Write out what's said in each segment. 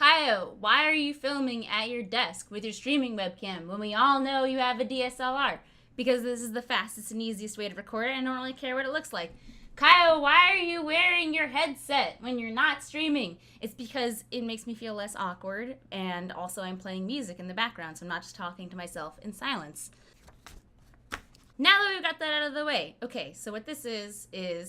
Kyle, why are you filming at your desk with your streaming webcam when we all know you have a DSLR? Because this is the fastest and easiest way to record it and I don't really care what it looks like. Kyle, why are you wearing your headset when you're not streaming? It's because it makes me feel less awkward, and also I'm playing music in the background, so I'm not just talking to myself in silence. Now that we've got that out of the way, okay, so what this is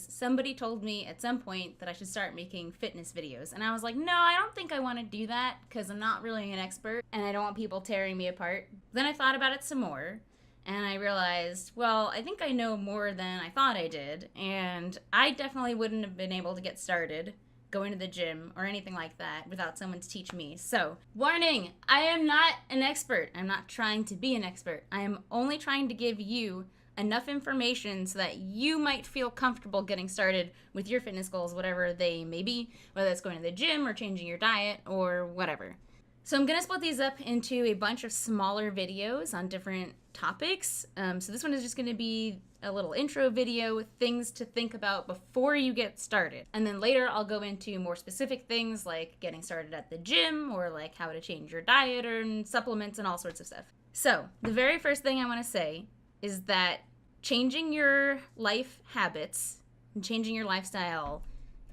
somebody told me at some point that I should start making fitness videos. And I was like, no, I don't think I want to do that because I'm not really an expert and I don't want people tearing me apart. Then I thought about it some more and I realized, well, I think I know more than I thought I did. And I definitely wouldn't have been able to get started going to the gym or anything like that without someone to teach me. So, warning, I am not an expert. I'm not trying to be an expert. I am only trying to give you enough information so that you might feel comfortable getting started with your fitness goals, whatever they may be, whether it's going to the gym or changing your diet or whatever. So I'm going to split these up into a bunch of smaller videos on different topics. So this one is just going to be a little intro video with things to think about before you get started. And then later I'll go into more specific things like getting started at the gym or like how to change your diet or supplements and all sorts of stuff. So the very first thing I want to say is that changing your life habits and changing your lifestyle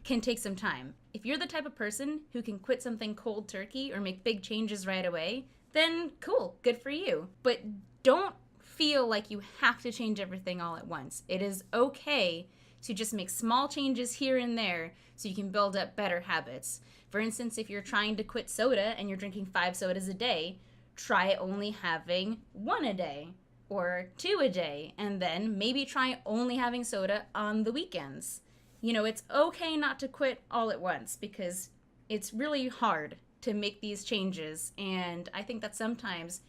can take some time. If you're the type of person who can quit something cold turkey or make big changes right away, then cool, good for you. But don't feel like you have to change everything all at once. It is okay to just make small changes here and there so you can build up better habits. For instance, if you're trying to quit soda and you're drinking 5 sodas a day, try only having 1 a day. Or 2 a day, and then maybe try only having soda on the weekends. You know, it's okay not to quit all at once because it's really hard to make these changes, and I think that sometimes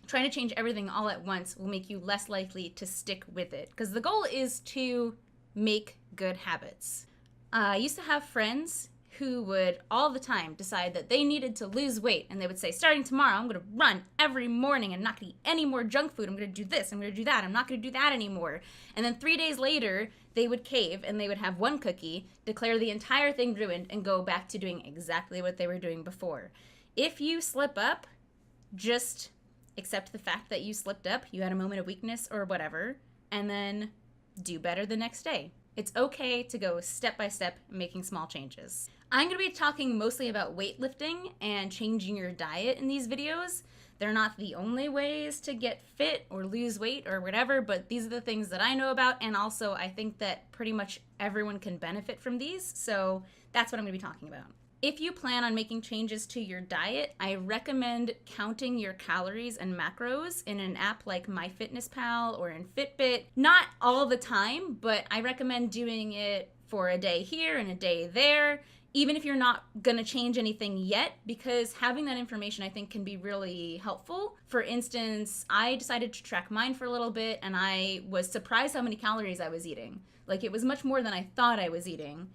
trying to change everything all at once will make you less likely to stick with it, because the goal is to make good habits. I used to have friends who would all the time decide that they needed to lose weight, and they would say, starting tomorrow, I'm going to run every morning and not going to eat any more junk food. I'm going to do this, I'm going to do that, I'm not going to do that anymore. And then 3 days later, they would cave and they would have 1 cookie, declare the entire thing ruined, and go back to doing exactly what they were doing before. If you slip up, just accept the fact that you slipped up, you had a moment of weakness or whatever, and then do better the next day. It's okay to go step by step, making small changes. I'm going to be talking mostly about weightlifting and changing your diet in these videos. They're not the only ways to get fit or lose weight or whatever, but these are the things that I know about, and also I think that pretty much everyone can benefit from these, so that's what I'm going to be talking about. If you plan on making changes to your diet, I recommend counting your calories and macros in an app like MyFitnessPal or in Fitbit. Not all the time, but I recommend doing it for a day here and a day there, even if you're not going to change anything yet, because having that information I think can be really helpful. For instance, I decided to track mine for a little bit and I was surprised how many calories I was eating. Like, it was much more than I thought I was eating.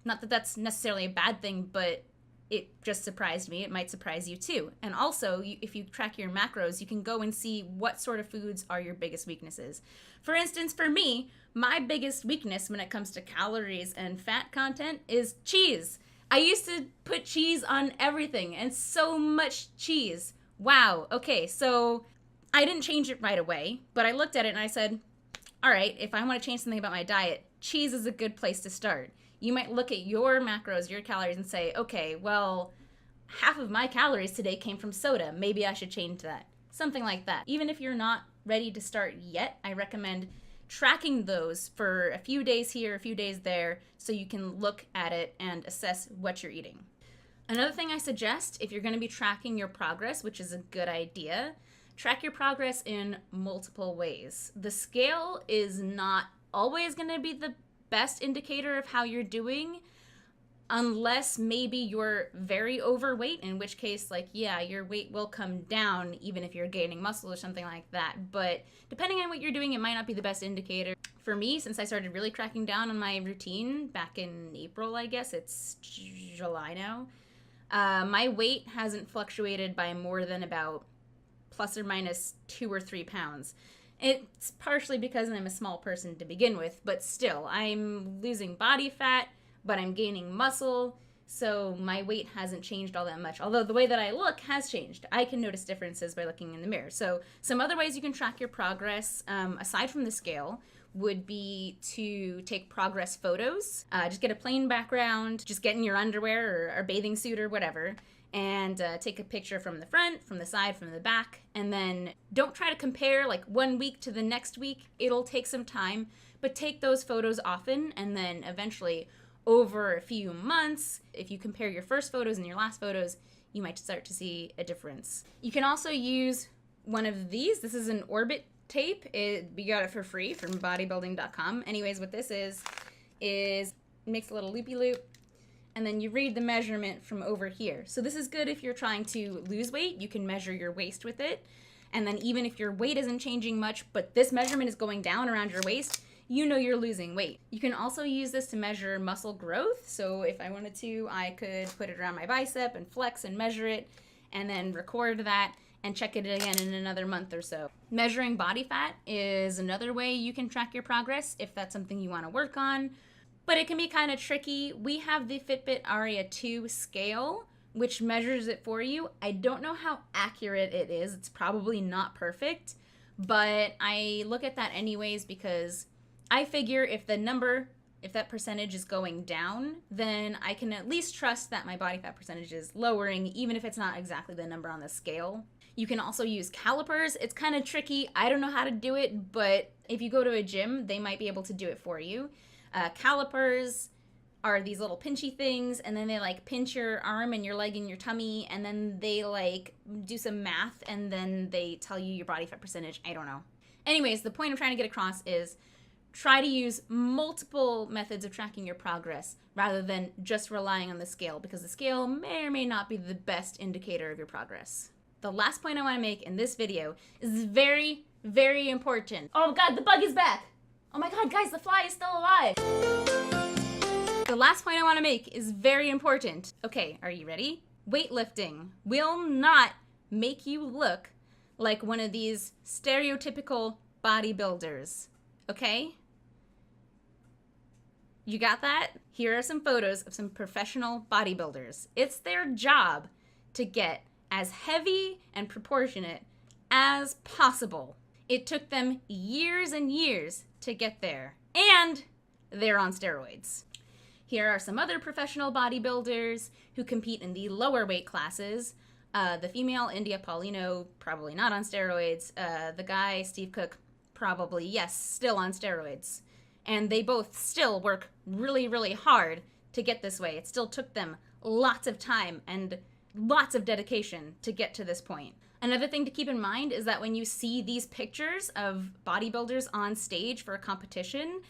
Not that that's necessarily a bad thing, but it just surprised me. It might surprise you too. And also, if you track your macros, you can go and see what sort of foods are your biggest weaknesses. For instance, for me, my biggest weakness when it comes to calories and fat content is cheese. I used to put cheese on everything, and so much cheese. Wow, okay, so I didn't change it right away, but I looked at it and I said, all right, if I want to change something about my diet, cheese is a good place to start. You might look at your macros, your calories, and say, okay, well, half of my calories today came from soda. Maybe I should change that. Something like that. Even if you're not ready to start yet, I recommend tracking those for a few days here, a few days there, so you can look at it and assess what you're eating. Another thing I suggest, if you're going to be tracking your progress, which is a good idea, track your progress in multiple ways. The scale is not always going to be the best indicator of how you're doing, unless maybe you're very overweight, in which case, like, yeah, your weight will come down even if you're gaining muscle or something like that. But depending on what you're doing, it might not be the best indicator. For me, since I started really cracking down on my routine back in April, I guess it's July now, my weight hasn't fluctuated by more than about plus or minus 2 or 3 pounds. It's partially because I'm a small person to begin with, but still, I'm losing body fat, but I'm gaining muscle. so my weight hasn't changed all that much. Although the way that I look has changed. I can notice differences by looking in the mirror. So some other ways you can track your progress, aside from the scale, would be to take progress photos. Just get a plain background, just get in your underwear or bathing suit or whatever, and take a picture from the front, from the side, from the back, and then don't try to compare like 1 week to the next week. It'll take some time, but take those photos often, and then eventually over a few months, if you compare your first photos and your last photos, you might start to see a difference. You can also use one of these. This is an orbit tape. We got it for free from bodybuilding.com. Anyways, what this is it makes a little loopy loop, and then you read the measurement from over here. So this is good if you're trying to lose weight. You can measure your waist with it. And then even if your weight isn't changing much, but this measurement is going down around your waist, you know you're losing weight. You can also use this to measure muscle growth. So if I wanted to, I could put it around my bicep and flex and measure it, and then record that and check it again in another month or so. Measuring body fat is another way you can track your progress if that's something you want to work on, but it can be kind of tricky. We have the Fitbit Aria 2 scale, which measures it for you. I don't know how accurate it is. It's probably not perfect, but I look at that anyways because I figure if that percentage is going down, then I can at least trust that my body fat percentage is lowering, even if it's not exactly the number on the scale. You can also use calipers. It's kind of tricky. I don't know how to do it, but if you go to a gym, they might be able to do it for you. Calipers are these little pinchy things, and then they like pinch your arm and your leg and your tummy, and then they like do some math, and then they tell you your body fat percentage. I don't know. Anyways, the point I'm trying to get across is try to use multiple methods of tracking your progress rather than just relying on the scale, because the scale may or may not be the best indicator of your progress. The last point I want to make in this video is very, very important. Oh God, the bug is back. Oh my God, guys, the fly is still alive. The last point I want to make is very important. Okay, are you ready? Weightlifting will not make you look like one of these stereotypical bodybuilders, okay? You got that? Here are some photos of some professional bodybuilders. It's their job to get as heavy and proportionate as possible. It took them years and years to get there, and they're on steroids. Here are some other professional bodybuilders who compete in the lower weight classes. The female, India Paulino, probably not on steroids. The guy, Steve Cook, probably, yes, still on steroids. And they both still work really, really hard to get this way. It still took them lots of time and lots of dedication to get to this point. Another thing to keep in mind is that when you see these pictures of bodybuilders on stage for a competition,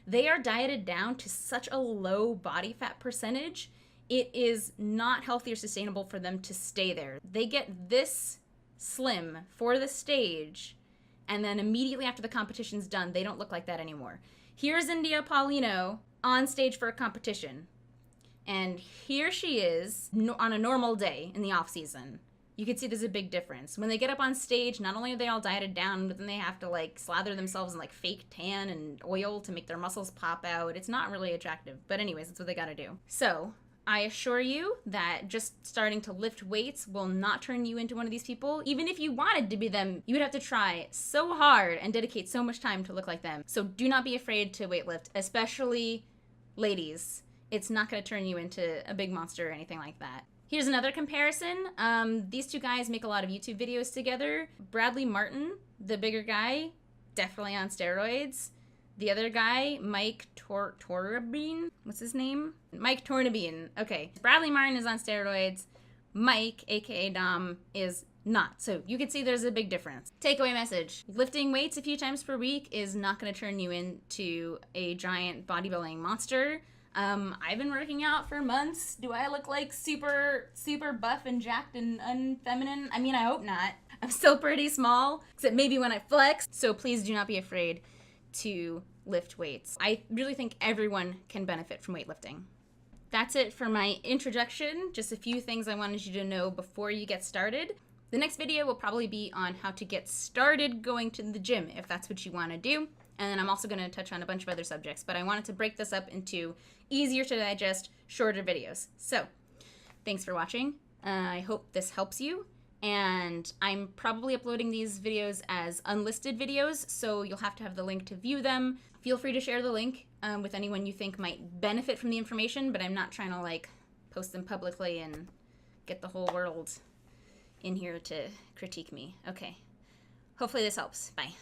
they are dieted down to such a low body fat percentage, it is not healthy or sustainable for them to stay there. They get this slim for the stage, and then immediately after the competition's done, they don't look like that anymore. Here's India Paulino on stage for a competition, and here she is on a normal day in the off season. You can see there's a big difference. When they get up on stage, not only are they all dieted down, but then they have to like slather themselves in like fake tan and oil to make their muscles pop out. It's not really attractive, but anyways, that's what they gotta do. So I assure you that just starting to lift weights will not turn you into one of these people. Even if you wanted to be them, you would have to try so hard and dedicate so much time to look like them. So do not be afraid to weightlift, especially ladies. It's not gonna turn you into a big monster or anything like that. Here's another comparison. These two guys make a lot of YouTube videos together. Bradley Martin, the bigger guy, definitely on steroids. The other guy, Mike Tornabene, what's his name? Mike Tornabene, okay. Bradley Martin is on steroids. Mike, aka Dom, is not. So you can see there's a big difference. Takeaway message. Lifting weights a few times per week is not gonna turn you into a giant bodybuilding monster. I've been working out for months. Do I look like super buff and jacked and unfeminine? I mean, I hope not. I'm still pretty small, except maybe when I flex. So please do not be afraid to lift weights. I really think everyone can benefit from weightlifting. That's it for my introduction. Just a few things I wanted you to know before you get started. The next video will probably be on how to get started going to the gym, if that's what you want to do. and then I'm also going to touch on a bunch of other subjects, but I wanted to break this up into easier to digest, shorter videos. So, thanks for watching. I hope this helps you, and I'm probably uploading these videos as unlisted videos, so you'll have to have the link to view them. Feel free to share the link with anyone you think might benefit from the information, but I'm not trying to like post them publicly and get the whole world in here to critique me. Okay. Hopefully this helps. Bye.